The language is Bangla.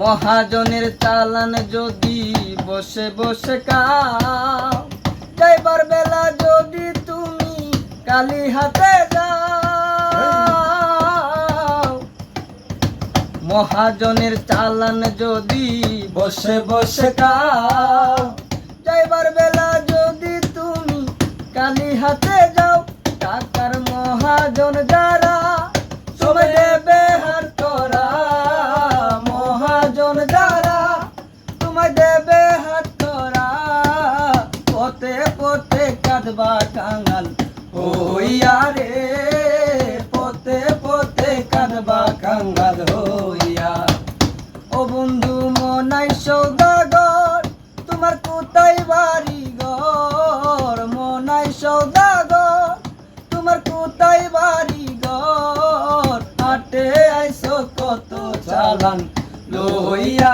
মহাজনের চালান যদি বসে বসে খাও, যাইবার বেলা যদি তুমি কালি হাতে যাও। মহাজনের চালান যদি বসে বসে খাও, যাইবার বেলা যদি তুমি কালি হাতে যাও। টাকার মহাজন যারা সময় দেবে হাত করা, মহাজন যারা তোমায় দেবে হাত করা। পথে পথে কাঁদবা কাঙাল হইয়া রে, পথে পথে কাঁদবা কাঙাল হইয়া। ও বন্ধু মনাই সৌদাগর, তোমার কোথায় বাড়ি ঘর? মনাই সৌদাগর, তোমার কোথায় বাড়ি ঘর? হাটে আইসো কত চালান লইয়া।